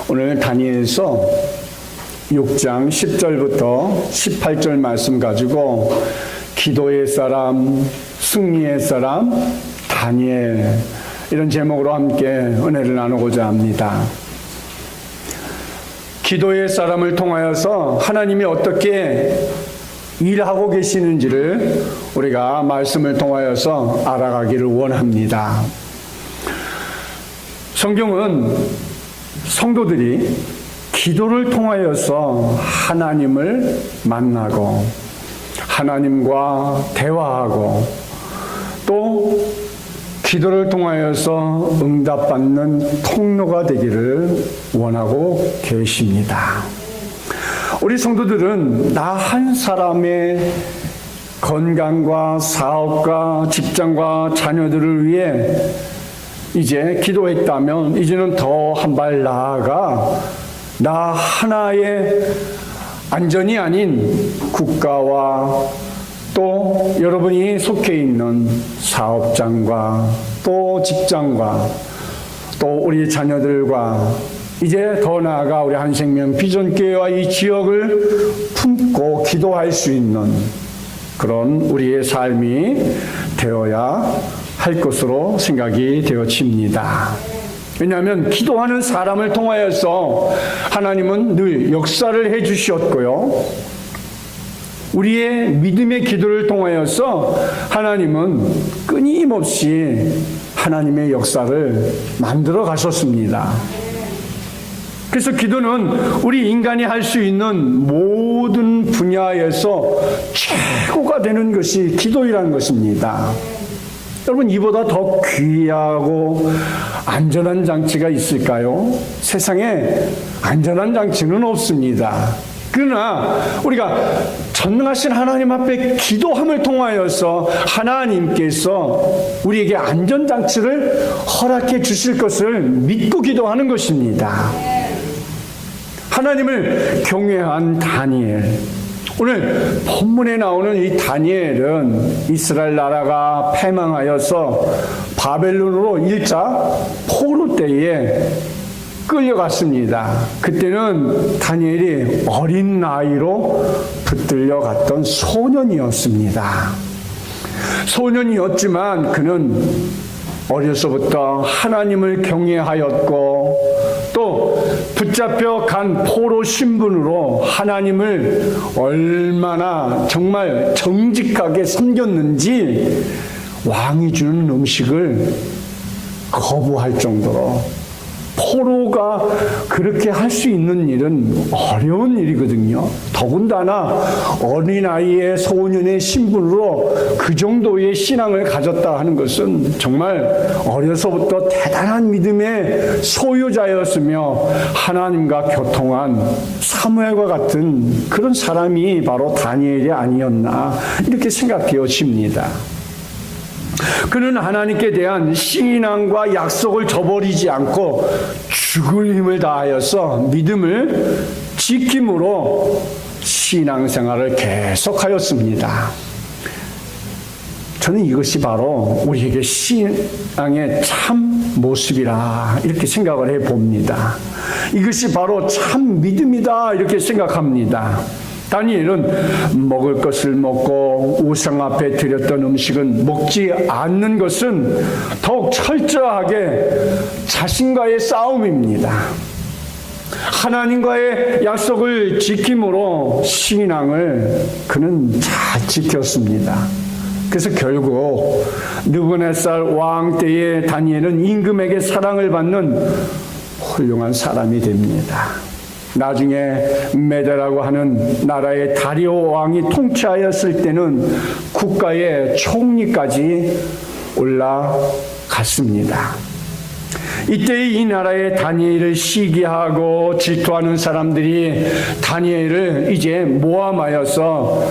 오늘 다니엘서 6장 10절부터 18절 말씀 가지고 기도의 사람, 승리의 사람, 다니엘 이런 제목으로 함께 은혜를 나누고자 합니다. 기도의 사람을 통하여서 하나님이 어떻게 일하고 계시는지를 우리가 말씀을 통하여서 알아가기를 원합니다. 성경은 성도들이 기도를 통하여서 하나님을 만나고 하나님과 대화하고 또 기도를 통하여서 응답받는 통로가 되기를 원하고 계십니다. 우리 성도들은 나 한 사람의 건강과 사업과 직장과 자녀들을 위해 이제 기도했다면 이제는 더 한 발 나아가 나 하나의 안전이 아닌 국가와 또 여러분이 속해 있는 사업장과 또 직장과 또 우리 자녀들과 이제 더 나아가 우리 한생명 비전교회와 이 지역을 품고 기도할 수 있는 그런 우리의 삶이 되어야 할 것으로 생각이 되어집니다. 왜냐하면 기도하는 사람을 통하여서 하나님은 늘 역사를 해 주셨고요. 우리의 믿음의 기도를 통하여서 하나님은 끊임없이 하나님의 역사를 만들어 가셨습니다. 그래서 기도는 우리 인간이 할 수 있는 모든 분야에서 최고가 되는 것이 기도이라는 것입니다. 여러분, 이보다 더 귀하고 안전한 장치가 있을까요? 세상에 안전한 장치는 없습니다. 그러나 우리가 전능하신 하나님 앞에 기도함을 통하여서 하나님께서 우리에게 안전장치를 허락해 주실 것을 믿고 기도하는 것입니다. 하나님을 경외한 다니엘. 오늘 본문에 나오는 이 다니엘은 이스라엘 나라가 패망하여서 바벨론으로 1차 포로 때에 끌려갔습니다. 그때는 다니엘이 어린 나이로 붙들려 갔던 소년이었습니다. 소년이었지만 그는 어려서부터 하나님을 경외하였고 또 붙잡혀 간 포로 신분으로 하나님을 얼마나 정말 정직하게 섬겼는지 왕이 주는 음식을 거부할 정도로 포로가 그렇게 할 수 있는 일은 어려운 일이거든요. 더군다나 어린아이의 소년의 신분으로 그 정도의 신앙을 가졌다 하는 것은 정말 어려서부터 대단한 믿음의 소유자였으며 하나님과 교통한 사무엘과 같은 그런 사람이 바로 다니엘이 아니었나 이렇게 생각되어집니다. 그는 하나님께 대한 신앙과 약속을 저버리지 않고 죽을 힘을 다하여서 믿음을 지킴으로 신앙생활을 계속하였습니다. 저는 이것이 바로 우리에게 신앙의 참 모습이라 이렇게 생각을 해봅니다. 이것이 바로 참 믿음이다 이렇게 생각합니다. 다니엘은 먹을 것을 먹고 우상 앞에 드렸던 음식은 먹지 않는 것은 더욱 철저하게 자신과의 싸움입니다. 하나님과의 약속을 지킴으로 신앙을 그는 잘 지켰습니다. 그래서 결국 느부갓네살 왕 때에 다니엘은 임금에게 사랑을 받는 훌륭한 사람이 됩니다. 나중에 메대라고 하는 나라의 다리오 왕이 통치하였을 때는 국가의 총리까지 올라갔습니다. 이때 이 나라의 다니엘을 시기하고 질투하는 사람들이 다니엘을 이제 모함하여서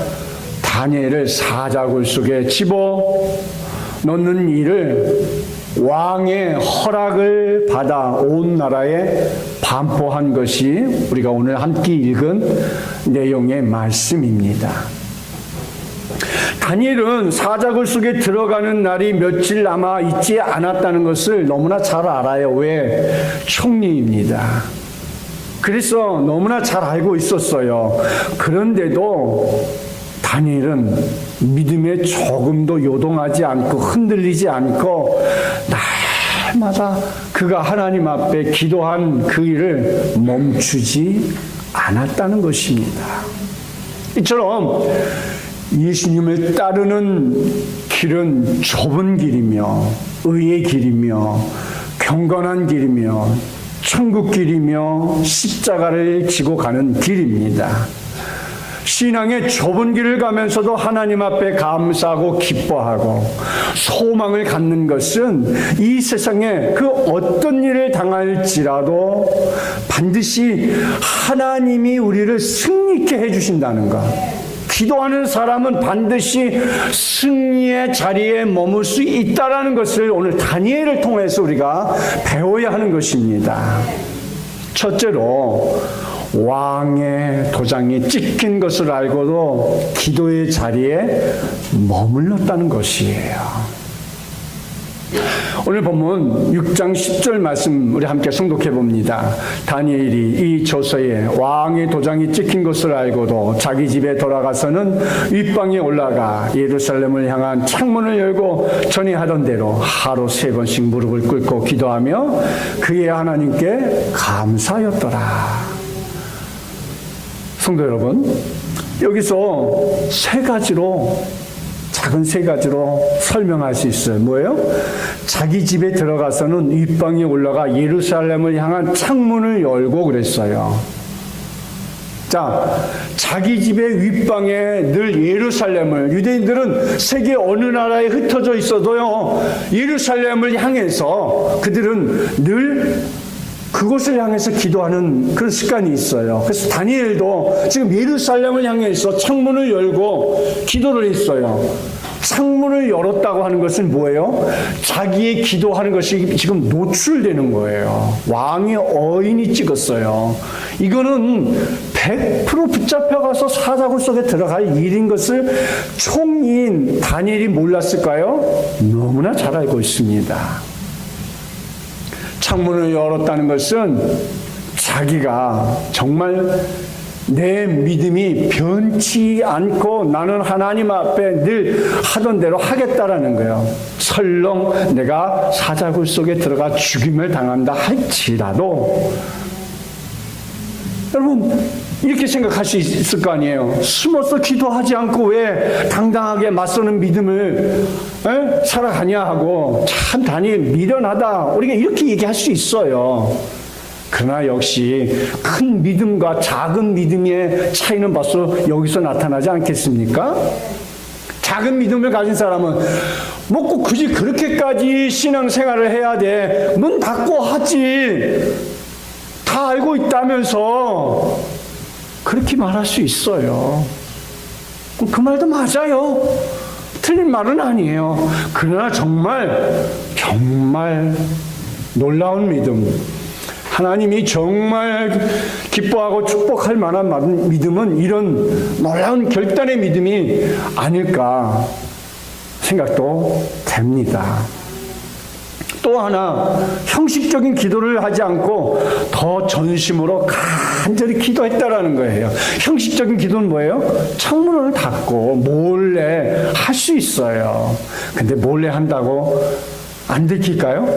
다니엘을 사자굴 속에 집어넣는 일을 왕의 허락을 받아 온 나라에 반포한 것이 우리가 오늘 함께 읽은 내용의 말씀입니다. 다니엘은 사자굴 속에 들어가는 날이 며칠 남아 있지 않았다는 것을 너무나 잘 알아요. 왜? 총리입니다. 그래서 너무나 잘 알고 있었어요. 그런데도 다니엘은 믿음에 조금도 요동하지 않고 흔들리지 않고 날마다 그가 하나님 앞에 기도한 그 일을 멈추지 않았다는 것입니다. 이처럼 예수님을 따르는 길은 좁은 길이며 의의 길이며 경건한 길이며 천국 길이며 십자가를 지고 가는 길입니다. 신앙의 좁은 길을 가면서도 하나님 앞에 감사하고 기뻐하고 소망을 갖는 것은 이 세상에 그 어떤 일을 당할지라도 반드시 하나님이 우리를 승리케 해주신다는 것. 기도하는 사람은 반드시 승리의 자리에 머물 수 있다는 것을 오늘 다니엘을 통해서 우리가 배워야 하는 것입니다. 첫째로 왕의 도장이 찍힌 것을 알고도 기도의 자리에 머물렀다는 것이에요. 오늘 본문 6장 10절 말씀 우리 함께诵독해 봅니다. 다니엘이 이 저서에 왕의 도장이 찍힌 것을 알고도 자기 집에 돌아가서는 윗방에 올라가 예루살렘을 향한 창문을 열고 전에 하던 대로 하루 3번씩 무릎을 꿇고 기도하며 그의 하나님께 감사하였더라. 성도 여러분, 여기서 작은 세 가지로 설명할 수 있어요. 뭐예요? 자기 집에 들어가서는 윗방에 올라가 예루살렘을 향한 창문을 열고 그랬어요. 자, 자기 집의 윗방에 늘 예루살렘을, 유대인들은 세계 어느 나라에 흩어져 있어도요, 예루살렘을 향해서 그들은 늘 그곳을 향해서 기도하는 그런 습관이 있어요. 그래서 다니엘도 지금 예루살렘을 향해서 창문을 열고 기도를 했어요. 창문을 열었다고 하는 것은 뭐예요? 자기의 기도하는 것이 지금 노출되는 거예요. 왕의 어인이 찍었어요. 이거는 100% 붙잡혀가서 사자굴 속에 들어갈 일인 것을 총리인 다니엘이 몰랐을까요? 너무나 잘 알고 있습니다. 창문을 열었다는 것은 자기가 정말 내 믿음이 변치 않고 나는 하나님 앞에 늘 하던 대로 하겠다라는 거예요. 설령 내가 사자굴 속에 들어가 죽임을 당한다 할지라도, 여러분 이렇게 생각할 수 있을 거 아니에요. 숨어서 기도하지 않고 왜 당당하게 맞서는 믿음을 살아가냐 하고, 참 다니엘 미련하다, 우리가 이렇게 얘기할 수 있어요. 그러나 역시 큰 믿음과 작은 믿음의 차이는 벌써 여기서 나타나지 않겠습니까? 작은 믿음을 가진 사람은 꼭 굳이 그렇게까지 신앙생활을 해야 돼, 문 닫고 하지, 다 알고 있다면서 그렇게 말할 수 있어요. 그 말도 맞아요. 틀린 말은 아니에요. 그러나 정말 놀라운 믿음, 하나님이 정말 기뻐하고 축복할 만한 믿음은 이런 놀라운 결단의 믿음이 아닐까 생각도 됩니다. 또 하나, 형식적인 기도를 하지 않고 더 전심으로 간절히 기도했다라는 거예요. 형식적인 기도는 뭐예요? 창문을 닫고 몰래 할 수 있어요. 근데 몰래 한다고 안 들킬까요?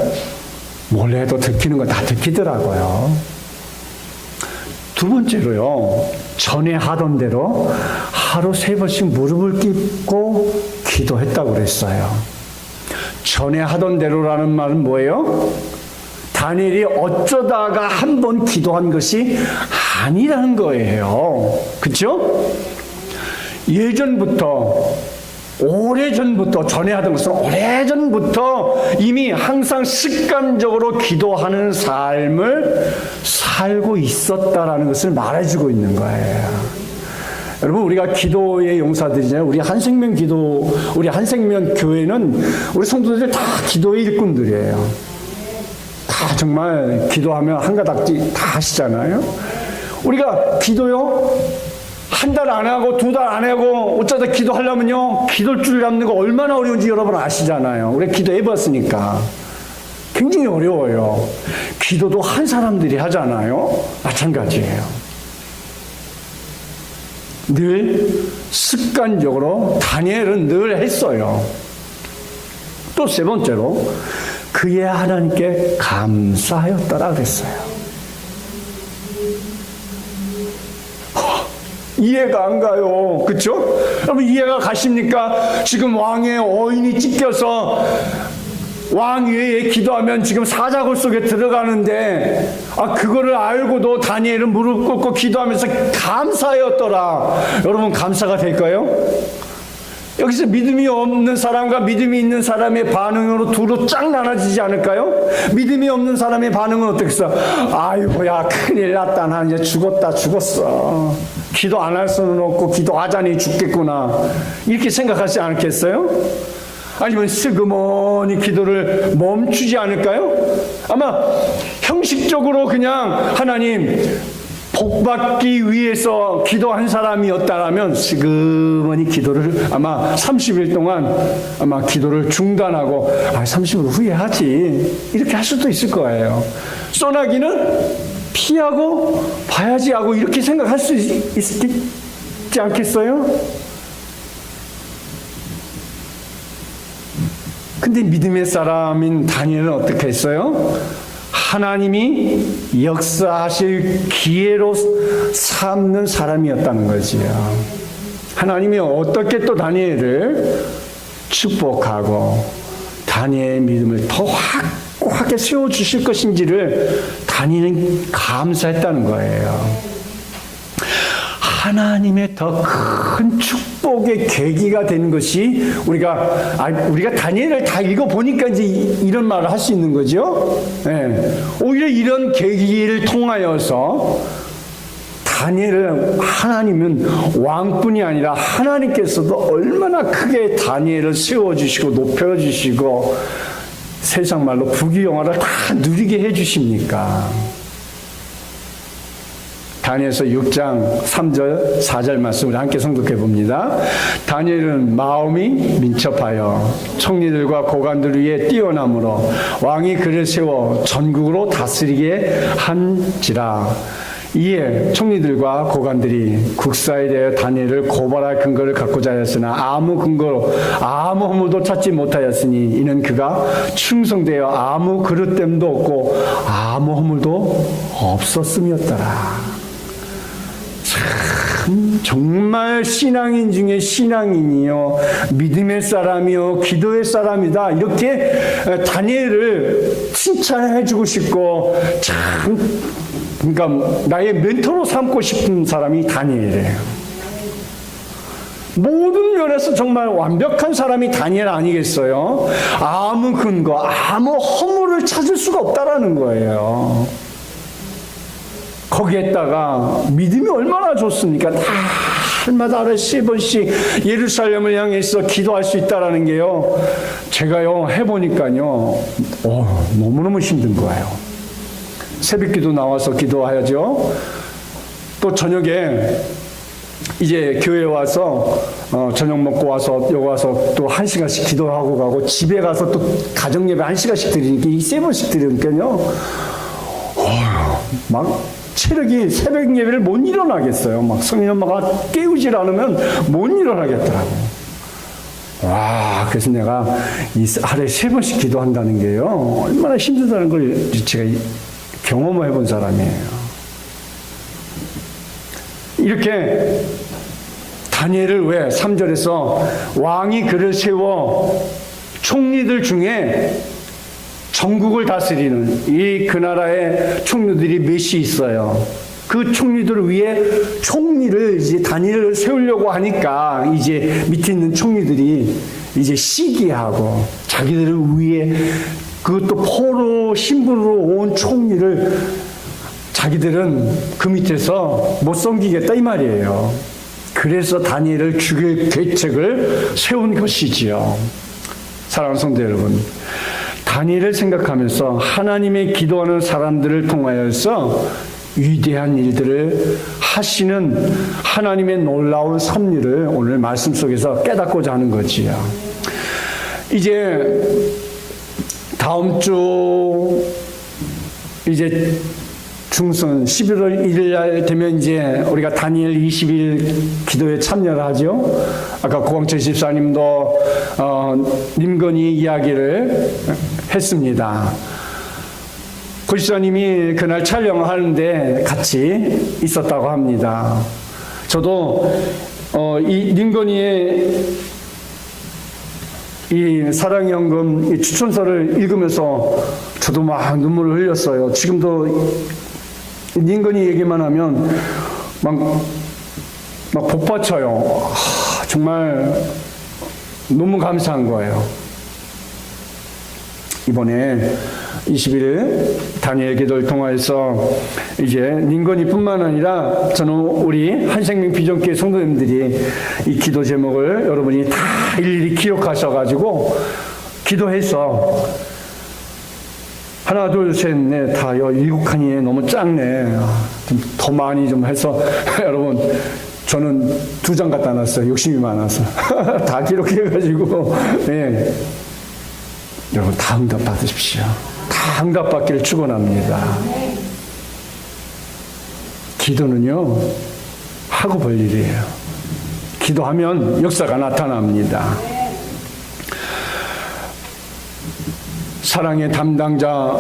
몰래 해도 들키는 건 다 들키더라고요. 두 번째로요, 전에 하던 대로 하루 3번씩 무릎을 꿇고 기도했다고 그랬어요. 전에 하던 대로라는 말은 뭐예요? 다니엘이 어쩌다가 한 번 기도한 것이 아니라는 거예요. 그렇죠? 오래전부터 전에 하던 것은 오래전부터 이미 항상 습관적으로 기도하는 삶을 살고 있었다라는 것을 말해주고 있는 거예요. 여러분, 우리가 기도의 용사들이잖아요. 우리 한생명 교회는 우리 성도들 다 기도의 일꾼들이에요. 다 정말 기도하면 한가닥지 다 하시잖아요. 우리가 기도요, 한 달 안 하고 2달 안 하고 어쩌다 기도하려면요, 기도줄 잡는 거 얼마나 어려운지 여러분 아시잖아요. 우리 기도해봤으니까. 굉장히 어려워요. 기도도 한 사람들이 하잖아요. 마찬가지예요. 늘 습관적으로 다니엘은 늘 했어요. 또 세 번째로 그의 하나님께 감사하였더라 그랬어요. 이해가 안 가요. 그렇죠? 여러분 이해가 가십니까? 지금 왕의 어인이 찢겨서 왕 외에 기도하면 지금 사자굴 속에 들어가는데 그거를 알고도 다니엘은 무릎 꿇고 기도하면서 감사하였더라. 여러분 감사가 될까요? 여기서 믿음이 없는 사람과 믿음이 있는 사람의 반응으로 두로 쫙 나눠지지 않을까요? 믿음이 없는 사람의 반응은 어떻겠어? 아이고야 큰일 났다. 나 이제 죽었어. 기도 안 할 수는 없고 기도하자니 죽겠구나. 이렇게 생각하지 않겠어요? 아니면 슬그머니 기도를 멈추지 않을까요? 아마 형식적으로 그냥 하나님 복받기 위해서 기도한 사람이었다면 슬그머니 기도를 아마 30일 동안 아마 기도를 중단하고 30일 후에 하지 이렇게 할 수도 있을 거예요. 소나기는 피하고 봐야지 하고 이렇게 생각할 수 있지 않겠어요? 근데 믿음의 사람인 다니엘은 어떻게 했어요? 하나님이 역사하실 기회로 삼는 사람이었다는 거지요. 하나님이 어떻게 또 다니엘을 축복하고 다니엘의 믿음을 더 확고하게 세워주실 것인지를 다니엘은 감사했다는 거예요. 하나님의 더 큰 축복의 계기가 되는 것이 우리가 다니엘을 다 읽어보니까 이제 이런 말을 할 수 있는 거죠. 네. 오히려 이런 계기를 통하여서 다니엘을 하나님은 왕뿐이 아니라 하나님께서도 얼마나 크게 다니엘을 세워주시고 높여주시고 세상 말로 부귀영화를 다 누리게 해주십니까? 다니엘서 6장 3절 4절 말씀을 함께 성독해 봅니다. 다니엘은 마음이 민첩하여 총리들과 고관들 위에 뛰어남으로 왕이 그를 세워 전국으로 다스리게 한지라. 이에 총리들과 고관들이 국사에 대하여 다니엘을 고발할 근거를 갖고자 하였으나 아무 근거로 아무 허물도 찾지 못하였으니 이는 그가 충성되어 아무 그릇됨도 없고 아무 허물도 없었음이었더라. 참 정말 신앙인 중에 신앙인이요 믿음의 사람이요 기도의 사람이다 이렇게 다니엘을 칭찬해 주고 싶고 참 그러니까 나의 멘토로 삼고 싶은 사람이 다니엘이에요. 모든 면에서 정말 완벽한 사람이 다니엘 아니겠어요? 아무 근거, 아무 허물을 찾을 수가 없다라는 거예요. 거기에다가 믿음이 얼마나 좋습니까? 날마다 하루에 3번씩 예루살렘을 향해서 기도할 수 있다라는 게요. 제가요 해보니까요, 너무너무 힘든 거예요. 새벽기도 나와서 기도하죠. 또 저녁에 이제 교회 와서 저녁 먹고 와서 여기 와서 또 1시간씩 기도하고 가고 집에 가서 또 가정예배 1시간씩 드리니까 이 3번씩 드리니까요. 막 체력이 새벽 예배를 못 일어나겠어요. 막 성인 엄마가 깨우질 않으면 못 일어나겠더라고. 와, 그래서 내가 하루에 3번씩 기도한다는 게요. 얼마나 힘들다는 걸 제가 경험을 해본 사람이에요. 이렇게 다니엘을 왜 3절에서 왕이 그를 세워 총리들 중에 전국을 다스리는 그 나라의 총리들이 몇이 있어요. 그 총리들을 위해 총리를 이제 다니엘을 세우려고 하니까 이제 밑에 있는 총리들이 이제 시기하고 자기들을 위해 그것도 포로 신분으로 온 총리를 자기들은 그 밑에서 못 섬기겠다 이 말이에요. 그래서 다니엘을 죽일 계책을 세운 것이지요. 사랑하는 성도 여러분, 다니엘을 생각하면서 하나님의 기도하는 사람들을 통하여서 위대한 일들을 하시는 하나님의 놀라운 섭리를 오늘 말씀 속에서 깨닫고자 하는 거지요. 이제 다음 주 이제 중순 11월 1일 날 되면 이제 우리가 다니엘 20일 기도에 참여를 하죠. 아까 고광철 집사님도 님건이 이야기를 했습니다. 고 집사님이 그날 촬영하는데 같이 있었다고 합니다. 저도 이 님건이의 이 사랑연금 이 추천서를 읽으면서 저도 막 눈물을 흘렸어요. 지금도 닌건이 얘기만 하면 막 복받쳐요. 정말 너무 감사한 거예요. 이번에 20일 다니엘 기도를 통해서 이제 닌건이뿐만 아니라 저는 우리 한생명 비전교회 성도님들이 이 기도 제목을 여러분이 다 일일이 기억하셔가지고 기도해서 하나, 둘, 셋, 넷, 다, 7칸이 너무 작네. 좀 더 많이 좀 해서, 여러분, 저는 2장 갖다 놨어요. 욕심이 많아서. 다 기록해가지고, 네. 여러분, 다 응답 받으십시오. 다 응답 받기를 축원합니다. 기도는요, 하고 볼 일이에요. 기도하면 역사가 나타납니다. 사랑의 담당자,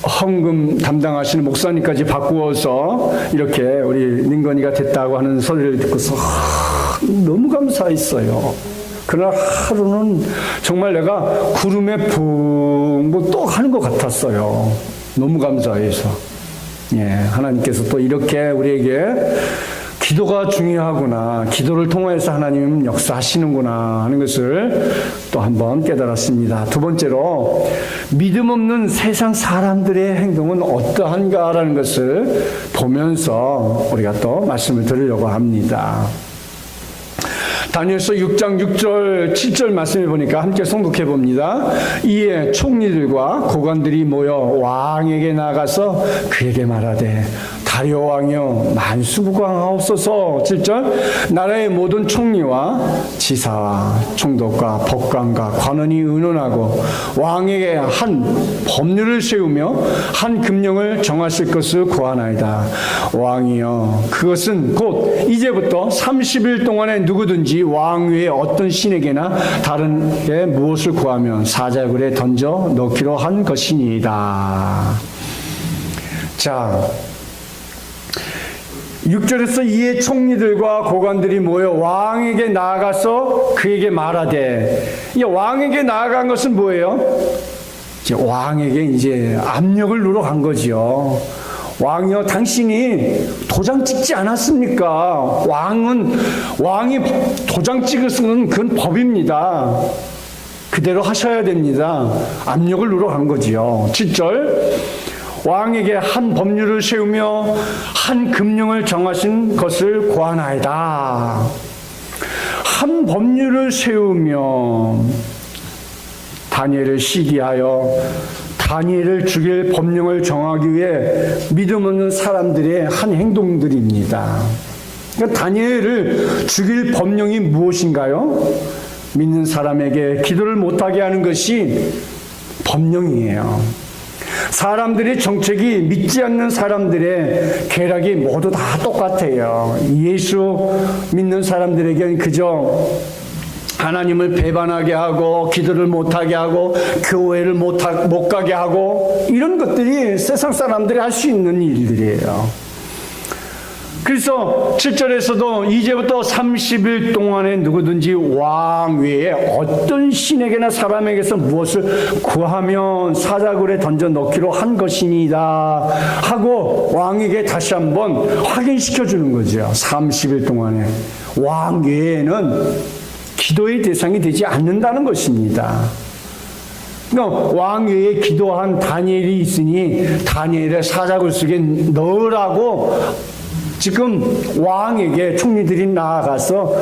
헌금 담당하시는 목사님까지 바꾸어서 이렇게 우리 닌건이가 됐다고 하는 소리를 듣고서 너무 감사했어요. 그날 하루는 정말 내가 구름에 붕 또 하는 것 같았어요. 너무 감사해서. 예, 하나님께서 또 이렇게 우리에게 기도가 중요하구나. 기도를 통해서 하나님은 역사하시는구나 하는 것을 또 한번 깨달았습니다. 두 번째로 믿음 없는 세상 사람들의 행동은 어떠한가라는 것을 보면서 우리가 또 말씀을 드리려고 합니다. 다니엘서 6장 6절 7절 말씀을 보니까 함께诵독해 봅니다. 이에 총리들과 고관들이 모여 왕에게 나가서 그에게 말하되 다리오 왕이여 만수무강하옵소서. 7절 나라의 모든 총리와 지사와 총독과 법관과 관원이 의논하고 왕에게 한 법률을 세우며 한 금령을 정하실 것을 구하나이다. 왕이여 그것은 곧 이제부터 30일 동안에 누구든지 왕 외에 어떤 신에게나 다른 게 무엇을 구하면 사자굴에 던져 넣기로 한 것이니이다. 자, 6절에서 이에 총리들과 고관들이 모여 왕에게 나아가서 그에게 말하되, 이 왕에게 나아간 것은 뭐예요? 이제 왕에게 이제 압력을 누러 간 거죠. 왕이여 당신이 도장 찍지 않았습니까? 왕이 도장 찍으면 그건 법입니다. 그대로 하셔야 됩니다. 압력을 누러 간 거지요. 7절 왕에게 한 법률을 세우며 한 금령을 정하신 것을 구하나이다. 한 법률을 세우며 다니엘을 시기하여 다니엘을 죽일 법령을 정하기 위해 믿음 없는 사람들의 한 행동들입니다. 그러니까 다니엘을 죽일 법령이 무엇인가요? 믿는 사람에게 기도를 못하게 하는 것이 법령이에요. 사람들의 정책이 믿지 않는 사람들의 계략이 모두 다 똑같아요. 예수 믿는 사람들에게는 그저 하나님을 배반하게 하고 기도를 못하게 하고 교회를 못 가게 하고 이런 것들이 세상 사람들이 할 수 있는 일들이에요. 그래서 7절에서도 이제부터 30일 동안에 누구든지 왕 외에 어떤 신에게나 사람에게서 무엇을 구하면 사자굴에 던져 넣기로 한 것이니이다 하고 왕에게 다시 한번 확인시켜 주는 거죠. 30일 동안에 왕 외에는 기도의 대상이 되지 않는다는 것입니다. 왕 외에 기도한 다니엘이 있으니 다니엘의 사자굴 속에 넣으라고 지금 왕에게 총리들이 나아가서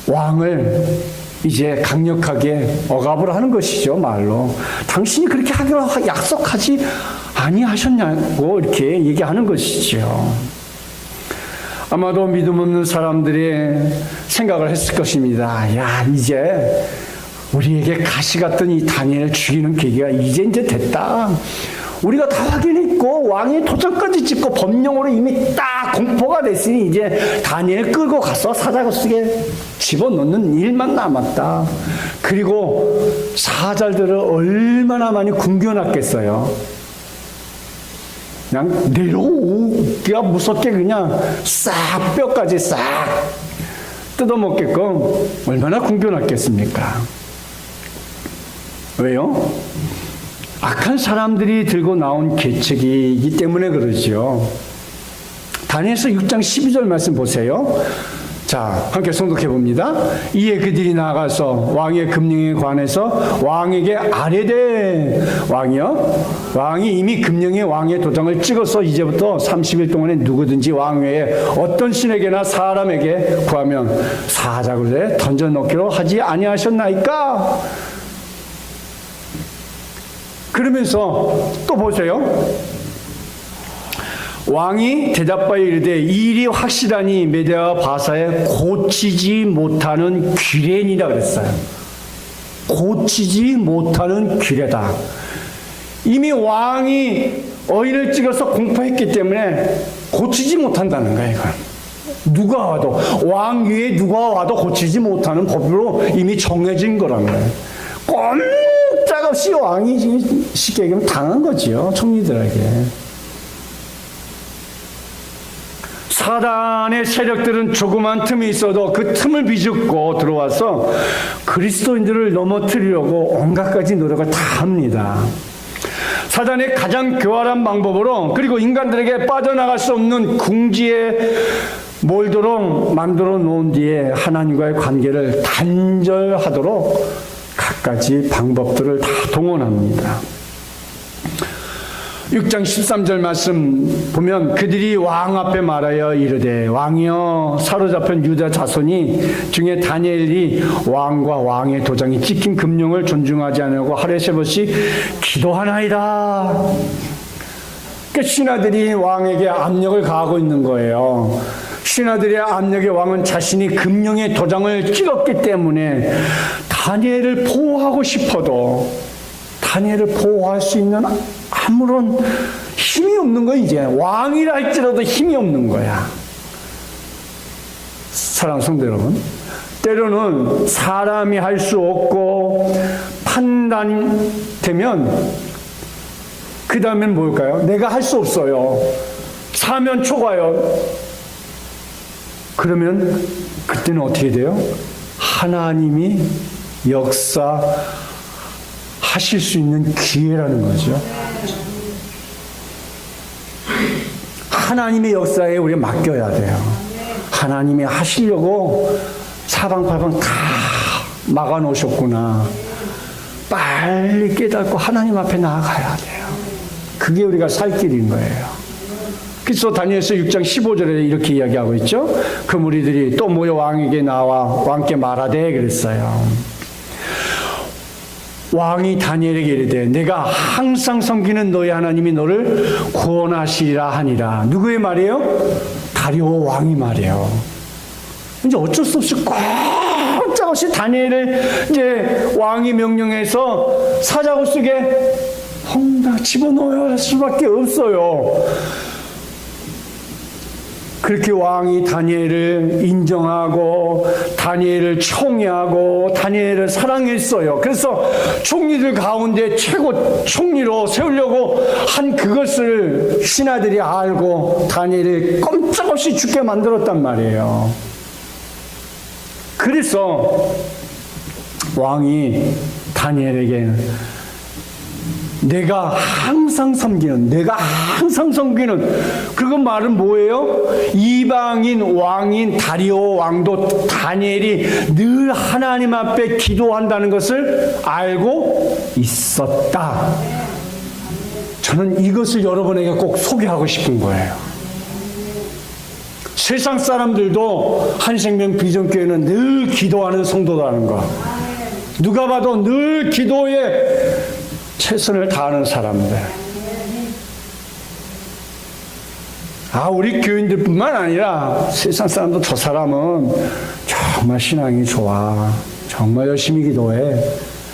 왕을 이제 강력하게 억압을 하는 것이죠. 말로 당신이 그렇게 하기로 약속하지 아니하셨냐고 이렇게 얘기하는 것이죠. 아마도 믿음 없는 사람들이 생각을 했을 것입니다. 야, 이제 우리에게 가시 같던 이 다니엘을 죽이는 계기가 이제 됐다. 우리가 다 확인했고 왕의 도장까지 찍고 법령으로 이미 딱 공포가 됐으니 이제 다니엘 끌고 가서 사자굴속에 집어넣는 일만 남았다. 그리고 사자들을 얼마나 많이 굶겨놨겠어요. 그냥 내려오기가 무섭게 그냥 싹 뼈까지 싹 뜯어먹게끔 얼마나 굶겨놨겠습니까? 왜요? 악한 사람들이 들고 나온 계책이기 때문에 그러죠. 다니엘서 6장 12절 말씀 보세요. 자, 함께诵독해 봅니다. 이에 그들이 나가서 왕의 금령에 관해서 왕에게 아뢰되, 왕이요? 왕이 이미 금령에 왕의 도장을 찍어서 이제부터 30일 동안에 누구든지 왕 외에 어떤 신에게나 사람에게 구하면 사자굴에 던져놓기로 하지 아니하셨나이까? 그러면서 또 보세요. 왕이 대답하여 이르되 이 일이 확실하니 메대와 바사에 고치지 못하는 귀례니라 그랬어요. 고치지 못하는 귀례다. 이미 왕이 어인을 찍어서 공포했기 때문에 고치지 못한다는 거예요. 이건. 누가 와도 왕 위에 누가 와도 고치지 못하는 법으로 이미 정해진 거란 거예요. 꼼짝없이 왕이 쉽게 얘기하면 당한 거지요. 총리들에게. 사단의 세력들은 조그만 틈이 있어도 그 틈을 비집고 들어와서 그리스도인들을 넘어뜨리려고 온갖 가지 노력을 다 합니다. 사단의 가장 교활한 방법으로 그리고 인간들에게 빠져나갈 수 없는 궁지에 몰도록 만들어 놓은 뒤에 하나님과의 관계를 단절하도록 갖가지 방법들을 다 동원합니다. 6장 13절 말씀 보면 그들이 왕 앞에 말하여 이르되 왕이여 사로잡힌 유다 자손이 중에 다니엘이 왕과 왕의 도장이 찍힌 금령을 존중하지 않으려고 하루에 3번씩 기도하나이다. 그러니까 신하들이 왕에게 압력을 가하고 있는 거예요. 신하들의 압력의 왕은 자신이 금령의 도장을 찍었기 때문에 다니엘을 보호하고 싶어도 다니엘을 보호할 수 있는 아무런 힘이 없는 거야. 이제 왕이라 할지라도 힘이 없는 거야. 사랑하는 성도 여러분, 때로는 사람이 할 수 없고 판단되면 그 다음엔 뭘까요? 내가 할 수 없어요. 사면 초과요. 그러면 그때는 어떻게 돼요? 하나님이 역사하실 수 있는 기회라는 거죠. 하나님의 역사에 우리가 맡겨야 돼요. 하나님이 하시려고 사방팔방 다 막아놓으셨구나. 빨리 깨닫고 하나님 앞에 나아가야 돼요. 그게 우리가 살 길인 거예요. 그래서 다니엘서 6장 15절에 이렇게 이야기하고 있죠. 그 무리들이 또 모여 왕에게 나와 왕께 말하되 그랬어요. 왕이 다니엘에게 이르되 내가 항상 섬기는 너의 하나님이 너를 구원하시리라 하니라. 누구의 말이에요? 다리오 왕이 말이에요. 이제 어쩔 수 없이 꼼짝없이 다니엘을 이제 왕이 명령해서 사자굴 속에 헝다 집어넣어야 할 수밖에 없어요. 그렇게 왕이 다니엘을 인정하고 다니엘을 총애하고 다니엘을 사랑했어요. 그래서 총리들 가운데 최고 총리로 세우려고 한 그것을 신하들이 알고 다니엘을 꼼짝없이 죽게 만들었단 말이에요. 그래서 왕이 다니엘에게 내가 항상 섬기는 그건 말은 뭐예요? 이방인 왕인 다리오 왕도 다니엘이 늘 하나님 앞에 기도한다는 것을 알고 있었다. 저는 이것을 여러분에게 꼭 소개하고 싶은 거예요. 세상 사람들도 한생명 비전교회는 늘 기도하는 성도라는 거. 누가 봐도 늘 기도에 최선을 다하는 사람들. 우리 교인들뿐만 아니라 세상 사람도 저 사람은 정말 신앙이 좋아. 정말 열심히 기도해.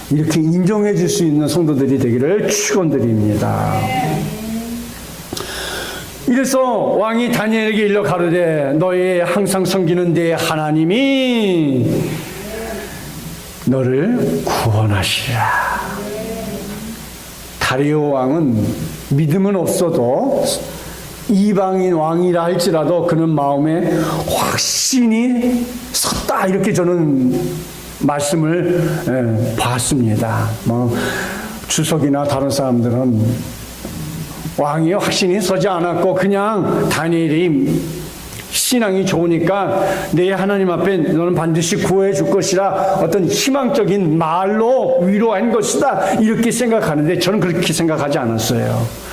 이렇게 인정해 줄 수 있는 성도들이 되기를 축원드립니다. 이래서 왕이 다니엘에게 일러 가로되 너희 항상 섬기는 내 하나님이 너를 구원하시리라. 다리오 왕은 믿음은 없어도 이방인 왕이라 할지라도 그는 마음에 확신이 섰다, 이렇게 저는 말씀을 봤습니다. 주석이나 다른 사람들은 왕이 확신이 서지 않았고 그냥 다니엘이 신앙이 좋으니까 내 하나님 앞에 너는 반드시 구해 줄 것이라 어떤 희망적인 말로 위로한 것이다, 이렇게 생각하는데 저는 그렇게 생각하지 않았어요.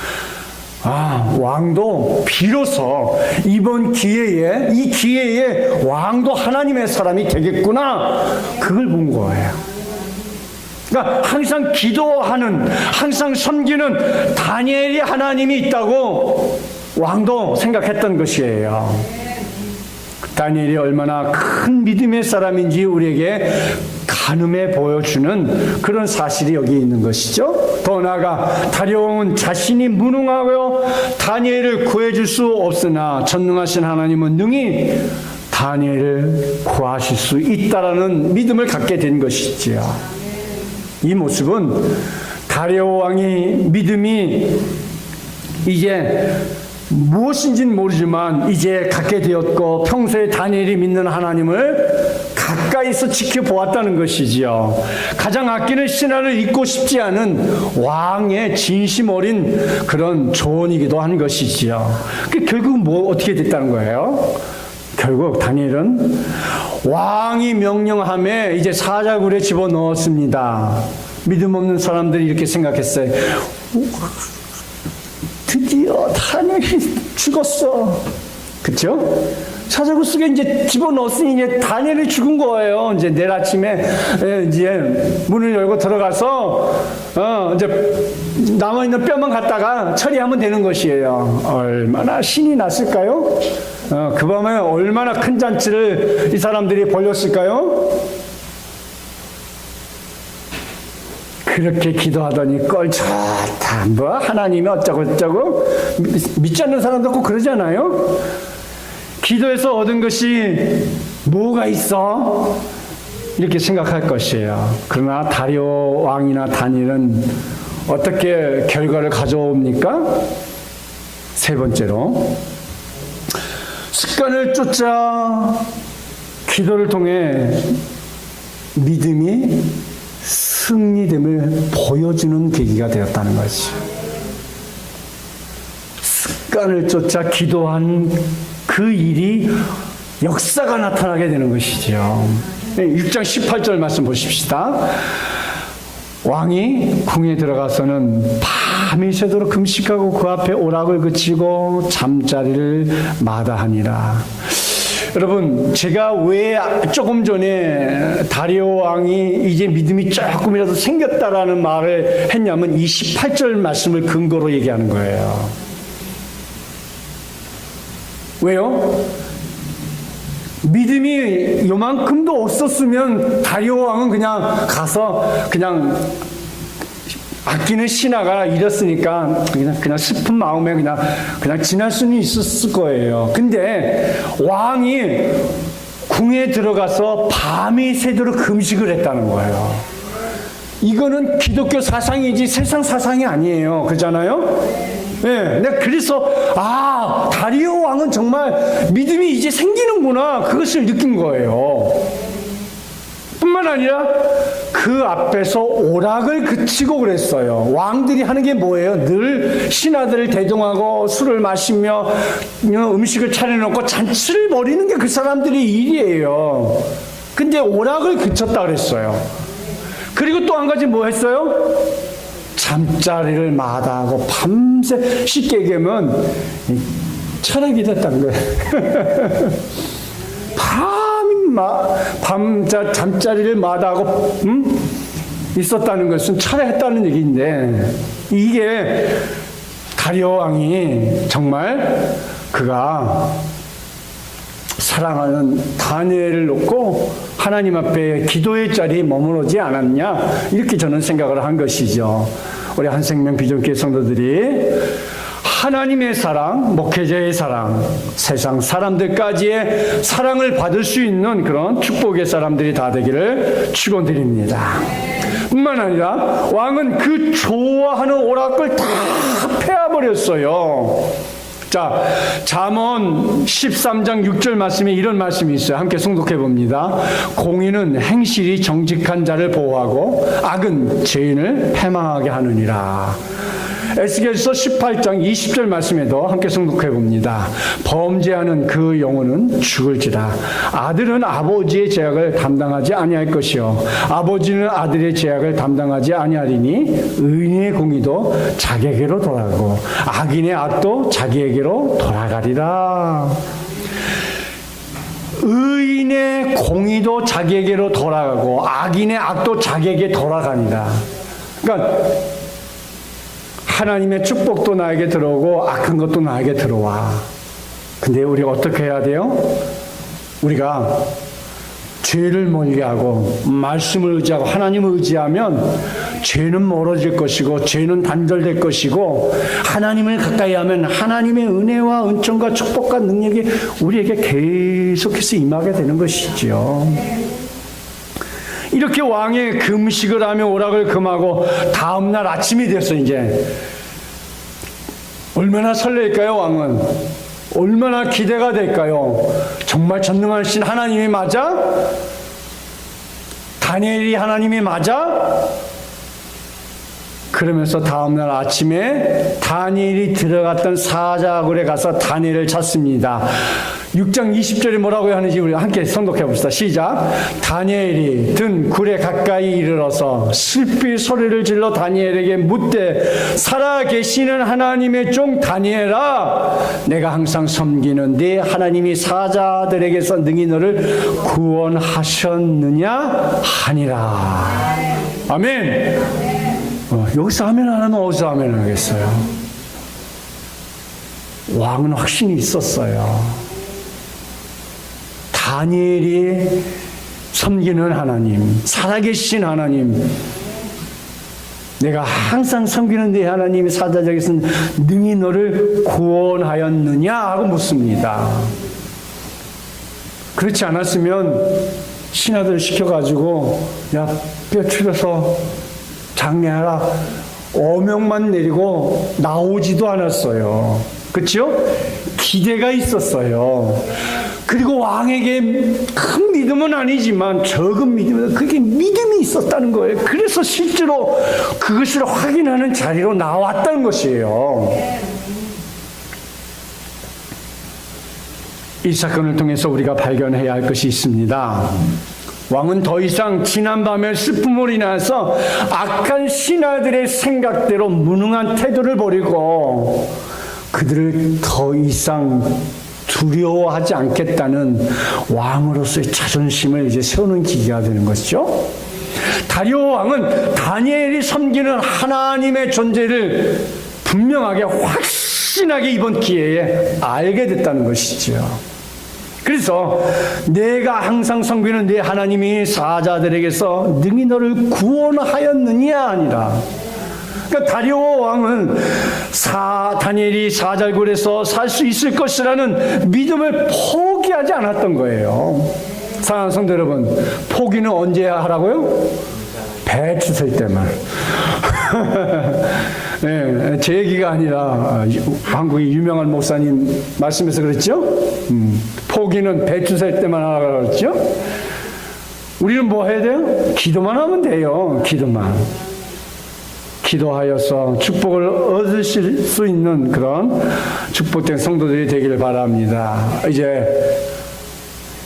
왕도 비로소 이번 기회에, 이 기회에 왕도 하나님의 사람이 되겠구나, 그걸 본 거예요. 그러니까 항상 기도하는, 항상 섬기는 다니엘이 하나님이 있다고 왕도 생각했던 것이에요. 다니엘이 얼마나 큰 믿음의 사람인지 우리에게 가늠해 보여주는 그런 사실이 여기 있는 것이죠. 더 나아가 다리오 왕은 자신이 무능하고 다니엘을 구해줄 수 없으나 전능하신 하나님은 능히 다니엘을 구하실 수 있다라는 믿음을 갖게 된 것이지요. 이 모습은 다리오 왕이 믿음이 이제 무엇인지는 모르지만 이제 갖게 되었고 평소에 다니엘이 믿는 하나님을 가까이서 지켜보았다는 것이지요. 가장 아끼는 신하를 잊고 싶지 않은 왕의 진심 어린 그런 조언이기도 한 것이지요. 결국 어떻게 됐다는 거예요? 결국 다니엘은 왕이 명령함에 이제 사자굴에 집어넣었습니다. 믿음 없는 사람들이 이렇게 생각했어요. 드디어 다니엘이 죽었어. 그쵸? 사자굴 속에 이제 집어넣었으니 이제 다니엘이 죽은 거예요. 이제 내일 아침에 이제 문을 열고 들어가서 이제 남아있는 뼈만 갖다가 처리하면 되는 것이에요. 얼마나 신이 났을까요? 그 밤에 얼마나 큰 잔치를 이 사람들이 벌였을까요? 그렇게 기도하더니 꼴 좋다. 뭐 하나님이 어쩌고 믿지 않는 사람도 꼭 그러잖아요. 기도해서 얻은 것이 뭐가 있어? 이렇게 생각할 것이에요. 그러나 다리오 왕이나 다니엘은 어떻게 결과를 가져옵니까? 세 번째로 습관을 쫓아 기도를 통해 믿음이 승리됨을 보여주는 계기가 되었다는 것이죠. 습관을 쫓아 기도한 그 일이 역사가 나타나게 되는 것이죠. 6장 18절 말씀 보십시다. 왕이 궁에 들어가서는 밤이 새도록 금식하고 그 앞에 오락을 그치고 잠자리를 마다하니라. 여러분, 제가 왜 조금 전에 다리오 왕이 이제 믿음이 조금이라도 생겼다라는 말을 했냐면 이 18절 말씀을 근거로 얘기하는 거예요. 왜요? 믿음이 요만큼도 없었으면 다리오 왕은 그냥 가서 그냥 아끼는 신하가 이랬으니까 그냥 슬픈 마음에 그냥 지날 수는 있었을 거예요. 근데 왕이 궁에 들어가서 밤이 새도록 금식을 했다는 거예요. 이거는 기독교 사상이지 세상 사상이 아니에요. 그렇잖아요? 네, 그래서 다리오 왕은 정말 믿음이 이제 생기는구나, 그것을 느낀 거예요. 뿐만 아니라 그 앞에서 오락을 그치고 그랬어요. 왕들이 하는 게 뭐예요? 늘 신하들을 대동하고 술을 마시며 음식을 차려놓고 잔치를 벌이는 게 그 사람들의 일이에요. 근데 오락을 그쳤다 그랬어요. 그리고 또 한 가지 뭐 했어요? 잠자리를 마다하고 밤새 쉽게 얘기하면 철학이 됐다는 거예요. 잠자리를 마다하고 있었다는 것은 철회했다는 얘기인데, 이게 다리오 왕이 정말 그가 사랑하는 다니엘을 놓고 하나님 앞에 기도의 자리에 머무르지 않았냐? 이렇게 저는 생각을 한 것이죠. 우리 한생명 비전교회 성도들이 하나님의 사랑, 목회자의 사랑, 세상 사람들까지의 사랑을 받을 수 있는 그런 축복의 사람들이 다 되기를 축원드립니다. 뿐만 아니라 왕은 그 좋아하는 오락을 다 패워버렸어요. 자, 잠언 13장 6절 말씀에 이런 말씀이 있어요. 함께诵독해 봅니다. 공의는 행실이 정직한 자를 보호하고 악은 죄인을 패망하게 하느니라. 에스겔서 18장 20절 말씀에도 함께诵독해 봅니다. 범죄하는 그 영혼은 죽을지라. 아들은 아버지의 죄악을 담당하지 아니할 것이요 아버지는 아들의 죄악을 담당하지 아니하리니 의인의 공의도 자기에게로 돌아가고 악인의 악도 자기에게로 돌아가리라. 의인의 공의도 자기에게로 돌아가고 악인의 악도 자기에게 돌아가니라. 그러니까 하나님의 축복도 나에게 들어오고 악한 것도 나에게 들어와. 근데 우리가 어떻게 해야 돼요? 우리가 죄를 멀리하고 말씀을 의지하고 하나님을 의지하면 죄는 멀어질 것이고 죄는 단절될 것이고 하나님을 가까이 하면 하나님의 은혜와 은총과 축복과 능력이 우리에게 계속해서 임하게 되는 것이죠. 이렇게 왕의 금식을 하며 오락을 금하고 다음날 아침이 됐어. 이제 얼마나 설레일까요? 왕은 얼마나 기대가 될까요? 정말 전능하신 하나님이 맞아? 다니엘이 하나님이 맞아? 그러면서 다음날 아침에 다니엘이 들어갔던 사자굴에 가서 다니엘을 찾습니다. 6장 20절에 뭐라고 하는지 우리 함께 선독해 봅시다. 시작. 다니엘이 든 굴에 가까이 이르러서 슬피 소리를 질러 다니엘에게 묻되 살아계시는 하나님의 종 다니엘아, 내가 항상 섬기는 네 하나님이 사자들에게서 능히 너를 구원하셨느냐 하니라. 아멘. 여기서 아멘 안 하면 어디서 아멘 하겠어요? 왕은 확신이 있었어요. 다니엘이 섬기는 하나님, 살아계신 하나님, 내가 항상 섬기는 네 하나님이 사자적에서 능히 너를 구원하였느냐 하고 묻습니다. 그렇지 않았으면 신하들을 시켜가지고 야, 뼈 추려서 장례하라 어명만 내리고 나오지도 않았어요. 그렇죠? 기대가 있었어요. 그리고 왕에게 큰 믿음은 아니지만 적은 믿음은 그게 믿음이 있었다는 거예요. 그래서 실제로 그것을 확인하는 자리로 나왔다는 것이에요. 이 사건을 통해서 우리가 발견해야 할 것이 있습니다. 왕은 더 이상 지난밤의 슬픔으로 인해서 악한 신하들의 생각대로 무능한 태도를 버리고 그들을 더 이상 두려워하지 않겠다는 왕으로서의 자존심을 이제 세우는 기기가 되는 것이죠. 다리오 왕은 다니엘이 섬기는 하나님의 존재를 분명하게 확신하게 이번 기회에 알게 됐다는 것이죠. 그래서 내가 항상 섬기는 네 하나님이 사자들에게서 능히 너를 구원하였느냐 아니라. 그러니까 다리오 왕은 다니엘이 사자굴에서 살 수 있을 것이라는 믿음을 포기하지 않았던 거예요. 사랑하는 성도 여러분, 포기는 언제 하라고요? 배추 셀 때만. 네, 제 얘기가 아니라 한국의 유명한 목사님 말씀에서 그랬죠? 포기는 배추 셀 때만 하라고 그랬죠? 우리는 뭐 해야 돼요? 기도만 하면 돼요. 기도만. 기도하여서 축복을 얻으실 수 있는 그런 축복된 성도들이 되기를 바랍니다. 이제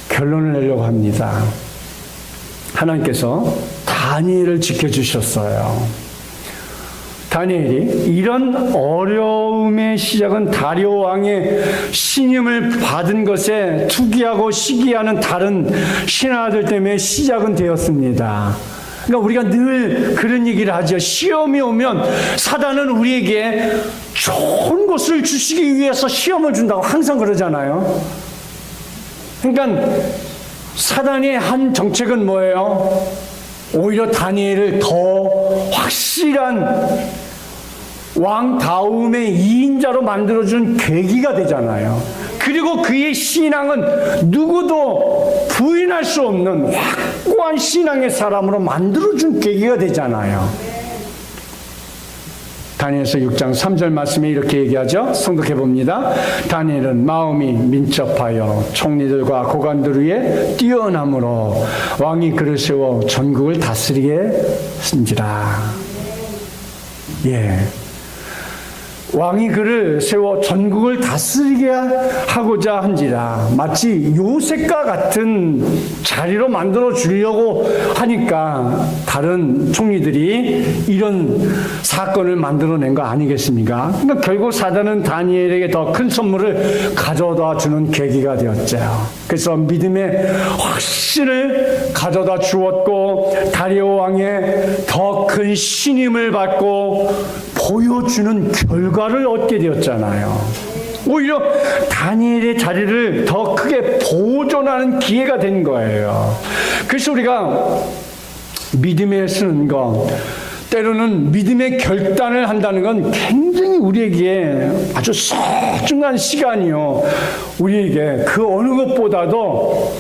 결론을 내려고 합니다. 하나님께서 다니엘을 지켜주셨어요. 다니엘이 이런 어려움의 시작은 다리오 왕의 신임을 받은 것에 투기하고 시기하는 다른 신하들 때문에 시작은 되었습니다. 그러니까 우리가 늘 그런 얘기를 하죠. 시험이 오면 사단은 우리에게 좋은 것을 주시기 위해서 시험을 준다고 항상 그러잖아요. 그러니까 사단의 한 정책은 뭐예요? 오히려 다니엘을 더 확실한 왕다움의 2인자로 만들어준 계기가 되잖아요. 그리고 그의 신앙은 누구도 부인할 수 없는 확고한 신앙의 사람으로 만들어준 계기가 되잖아요. 다니엘서 6장 3절 말씀에 이렇게 얘기하죠. 성독해 봅니다. 다니엘은 마음이 민첩하여 총리들과 고관들 위에 뛰어남으로 왕이 그를 세워 전국을 다스리게 쓴지라. 예. 왕이 그를 세워 전국을 다스리게 하고자 한지라. 마치 요셉과 같은 자리로 만들어 주려고 하니까 다른 총리들이 이런 사건을 만들어낸 거 아니겠습니까? 그러니까 결국 사단은 다니엘에게 더 큰 선물을 가져다 주는 계기가 되었죠. 그래서 믿음의 확신을 가져다 주었고 다리오 왕의 더 큰 신임을 받고 보여주는 결과를 얻게 되었잖아요. 오히려 다니엘의 자리를 더 크게 보존하는 기회가 된 거예요. 그래서 우리가 믿음에 쓰는 것, 때로는 믿음의 결단을 한다는 건 굉장히 우리에게 아주 소중한 시간이요. 우리에게 그 어느 것보다도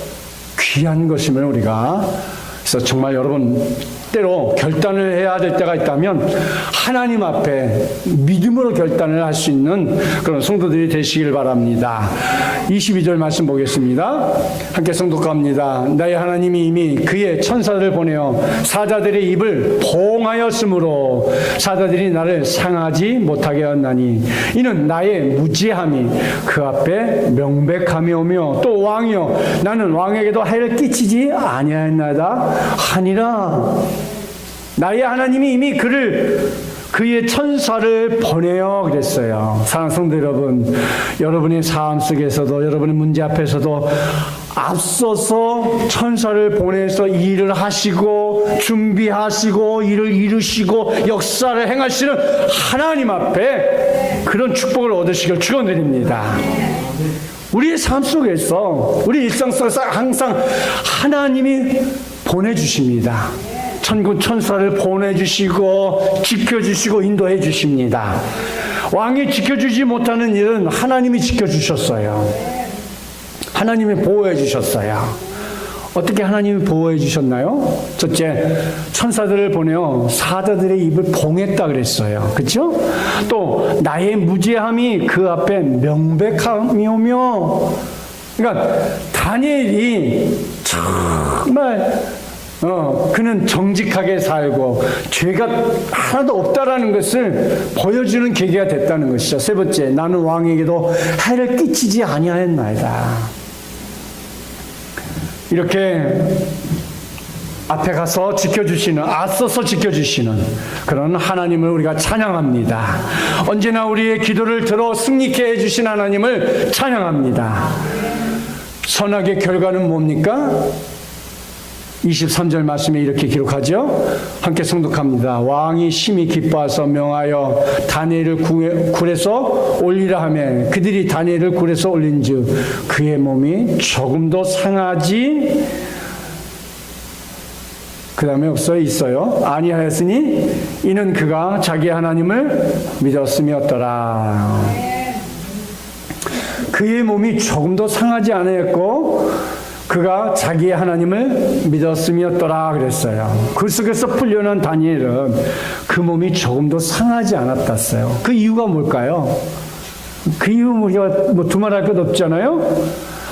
귀한 것임을 우리가, 그래서 정말 여러분 때로 결단을 해야 될 때가 있다면 하나님 앞에 믿음으로 결단을 할 수 있는 그런 성도들이 되시길 바랍니다. 22절 말씀 보겠습니다. 함께 성독합니다. 나의 하나님이 이미 그의 천사들을 보내어 사자들의 입을 봉하였으므로 사자들이 나를 상하지 못하게 하였나니 이는 나의 무지함이 그 앞에 명백함이 오며 또 왕이여 나는 왕에게도 해를 끼치지 아니하였나이다 하니라. 나의 하나님이 이미 그의 천사를 보내어 그랬어요. 사랑하는 성도 여러분, 여러분의 삶 속에서도 여러분의 문제 앞에서도 앞서서 천사를 보내서 일을 하시고 준비하시고 일을 이루시고 역사를 행하시는 하나님 앞에 그런 축복을 얻으시길 축원드립니다. 우리의 삶 속에서 우리 일상 속에서 항상 하나님이 보내주십니다. 천군 천사를 보내주시고 지켜주시고 인도해 주십니다. 왕이 지켜주지 못하는 일은 하나님이 지켜주셨어요. 하나님이 보호해 주셨어요. 어떻게 하나님이 보호해 주셨나요? 첫째, 천사들을 보내어 사자들의 입을 봉했다 그랬어요. 그렇죠? 또 나의 무죄함이 그 앞에 명백함이 오며, 그러니까 다니엘이 정말 그는 정직하게 살고 죄가 하나도 없다라는 것을 보여주는 계기가 됐다는 것이죠. 세 번째, 나는 왕에게도 해를 끼치지 아니하였나이다. 이렇게 앞에 가서 지켜주시는, 앞서서 지켜주시는 그런 하나님을 우리가 찬양합니다. 언제나 우리의 기도를 들어 승리케 해주신 하나님을 찬양합니다. 선악의 결과는 뭡니까? 23절 말씀에 이렇게 기록하죠. 함께 성독합니다. 왕이 심히 기뻐하서 명하여 다니엘을 굴에서 올리라 하며 그들이 다니엘을 굴에서 올린즉 그의 몸이 조금도 상하지 그 다음에 있어요. 아니하였으니 이는 그가 자기 하나님을 믿었음이었더라. 그의 몸이 조금도 상하지 않았고 그가 자기의 하나님을 믿었음이었더라 그랬어요. 그 속에서 풀려난 다니엘은 그 몸이 조금도 상하지 않았다어요. 그 이유가 뭘까요? 그 이유는 우리가 두말할 것 없잖아요.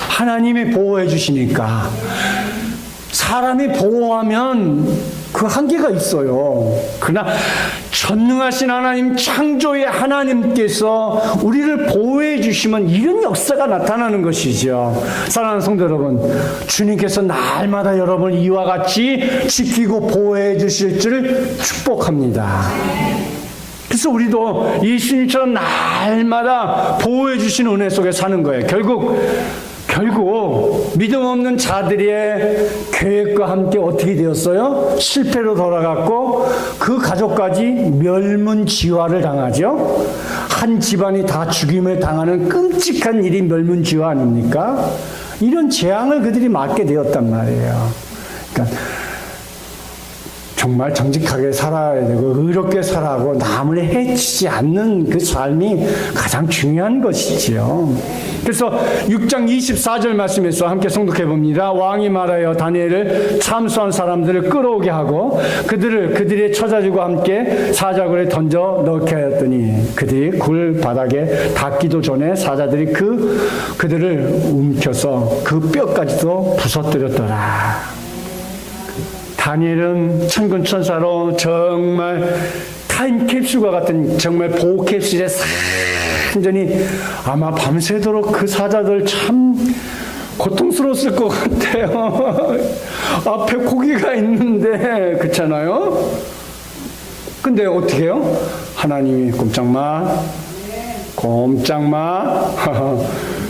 하나님이 보호해 주시니까. 사람이 보호하면 그 한계가 있어요. 그러나 전능하신 하나님, 창조의 하나님께서 우리를 보호해 주시면 이런 역사가 나타나는 것이죠. 사랑하는 성도 여러분, 주님께서 날마다 여러분을 이와 같이 지키고 보호해 주실 줄 축복합니다. 그래서 우리도 예수님처럼 날마다 보호해 주신 은혜 속에 사는 거예요. 결국 믿음 없는 자들의 계획과 함께 어떻게 되었어요? 실패로 돌아갔고 그 가족까지 멸문지화를 당하죠. 한 집안이 다 죽임을 당하는 끔찍한 일이 멸문지화 아닙니까? 이런 재앙을 그들이 맞게 되었단 말이에요. 그러니까 정말 정직하게 살아야 되고 의롭게 살아가고 남을 해치지 않는 그 삶이 가장 중요한 것이지요. 그래서 6장 24절 말씀에서 함께 성독해 봅니다. 왕이 말하여 다니엘을 참수한 사람들을 끌어오게 하고 그들의 처자들과 함께 사자굴에 던져 넣게 하였더니 그들이 굴 바닥에 닿기도 전에 사자들이 그들을 움켜서 그 뼈까지도 부서뜨렸더라. 다니엘은 천군 천사로 정말 타임캡슐과 같은 정말 보호캡슐에 완전히 아마 밤새도록 그 사자들 참 고통스러웠을 것 같아요. 앞에 고기가 있는데 그렇잖아요. 근데 어떻게 해요? 하나님이 꼼짝마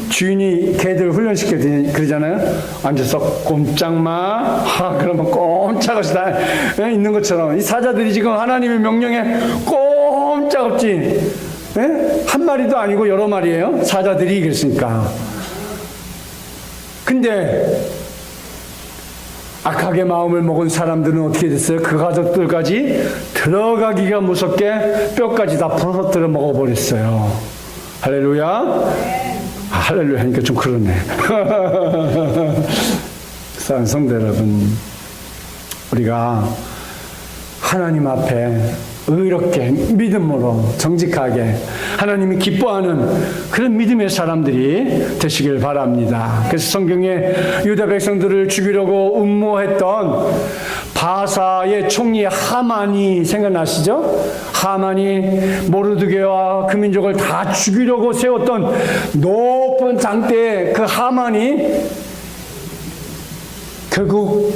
주인이 개들 훈련시켜 그러잖아요. 앉아서 꼼짝마 그러면 꼼짝없이 다 있는 것처럼 이 사자들이 지금 하나님의 명령에 꼼짝없지. 한 마리도 아니고 여러 마리예요. 사자들이 그랬으니까. 근데 악하게 마음을 먹은 사람들은 어떻게 됐어요? 그 가족들까지 들어가기가 무섭게 뼈까지 다 부서뜨려 먹어버렸어요. 할렐루야. 할렐루야 하니까 좀 그러네. 사랑하는 성도 여러분, 우리가 하나님 앞에 의롭게 믿음으로 정직하게 하나님이 기뻐하는 그런 믿음의 사람들이 되시길 바랍니다. 그래서 성경에 유다 백성들을 죽이려고 음모했던 바사의 총리 하만이 생각나시죠? 하만이 모르드게와 그 민족을 다 죽이려고 세웠던 높은 장대의 그 하만이 결국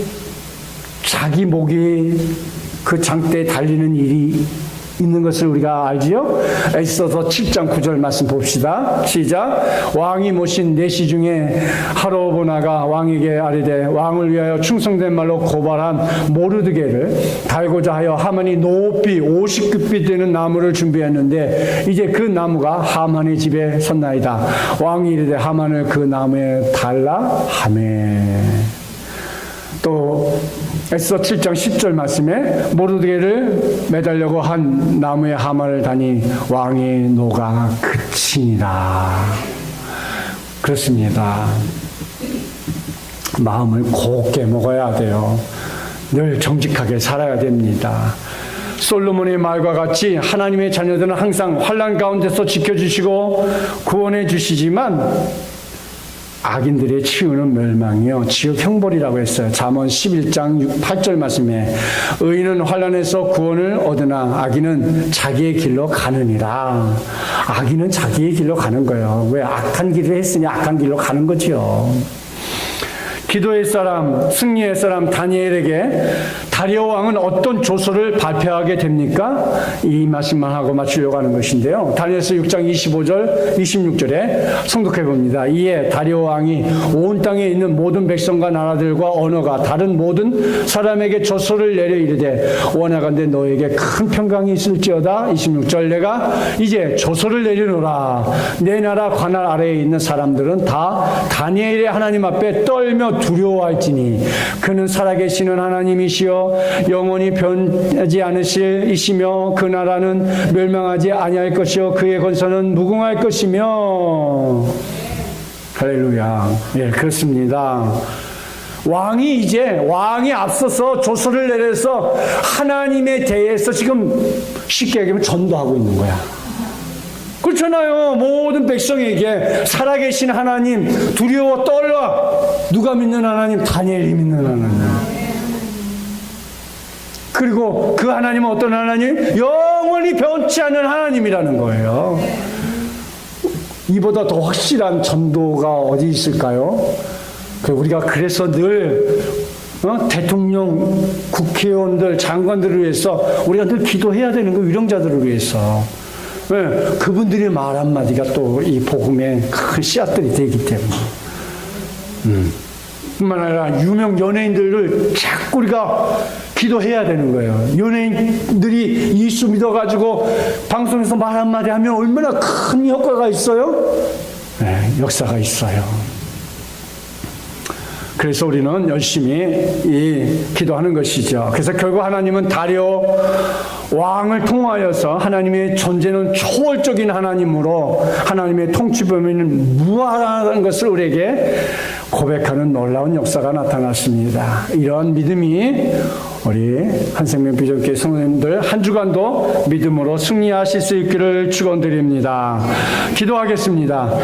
자기 목이 그 장대에 달리는 일이 있는 것을 우리가 알지요? 에스더서 7장 9절 말씀 봅시다. 시작. 왕이 모신 내시 중에 하로보나가 왕에게 아뢰되 왕을 위하여 충성된 말로 고발한 모르드게를 달고자 하여 하만이 높이 50규빗 되는 나무를 준비했는데 이제 그 나무가 하만의 집에 섰나이다. 왕이 이르되 하만을 그 나무에 달라 하매. 또 에스더 7장 10절 말씀에 모르드게를 매달려고 한 나무의 하만을 다니 왕의 노가 그치니라. 그렇습니다. 마음을 곱게 먹어야 돼요. 늘 정직하게 살아야 됩니다. 솔로몬의 말과 같이 하나님의 자녀들은 항상 환난 가운데서 지켜주시고 구원해 주시지만 악인들의 치유는 멸망이요 지옥 형벌이라고 했어요. 잠언 11장 8절 말씀에 의인은 환난에서 구원을 얻으나 악인은 자기의 길로 가느니라. 악인은 자기의 길로 가는 거예요. 왜? 악한 길을 했으니 악한 길로 가는 거지요. 기도의 사람, 승리의 사람 다니엘에게 다리오 왕은 어떤 조서를 발표하게 됩니까? 이 말씀만 하고 마치려고 하는 것인데요. 다니엘서 6장 25절, 26절에 성독해 봅니다. 이에 다리오 왕이 온 땅에 있는 모든 백성과 나라들과 언어가 다른 모든 사람에게 조서를 내려 이르되 원하건대 너에게 큰 평강이 있을지어다. 26절 내가 이제 조서를 내리노라. 내 나라 관할 아래에 있는 사람들은 다 다니엘의 하나님 앞에 떨며 두려워할지니 그는 살아계시는 하나님이시여 영원히 변하지 않으실 이시며 그 나라는 멸망하지 아니할 것이요 그의 권세는 무궁할 것이며. 할렐루야. 예, 그렇습니다. 왕이 앞서서 조서를 내려서 하나님에 대해서 지금 쉽게 얘기하면 전도하고 있는 거야. 그렇잖아요. 모든 백성에게 살아계신 하나님 두려워 떨어. 누가 믿는 하나님? 다니엘이 믿는 하나님. 그리고 그 하나님은 어떤 하나님? 영원히 변치 않는 하나님이라는 거예요. 이보다 더 확실한 전도가 어디 있을까요? 우리가 그래서 늘 대통령, 국회의원들, 장관들을 위해서 우리가 늘 기도해야 되는 거, 유령자들을 위해서. 왜? 그분들의 말 한마디가 또 이 복음의 큰 씨앗들이 되기 때문에. 뿐만 아니라 유명 연예인들을 자꾸 우리가 기도해야 되는 거예요. 연예인들이 예수 믿어가지고 방송에서 말 한마디 하면 얼마나 큰 효과가 있어요? 네, 역사가 있어요. 그래서 우리는 열심히 기도하는 것이죠. 그래서 결국 하나님은 다리오 왕을 통하여서 하나님의 존재는 초월적인 하나님으로 하나님의 통치 범위는 무한한 것을 우리에게 고백하는 놀라운 역사가 나타났습니다. 이런 믿음이 우리 한생명 비전교회 성도님들 한 주간도 믿음으로 승리하실 수 있기를 축원드립니다. 기도하겠습니다.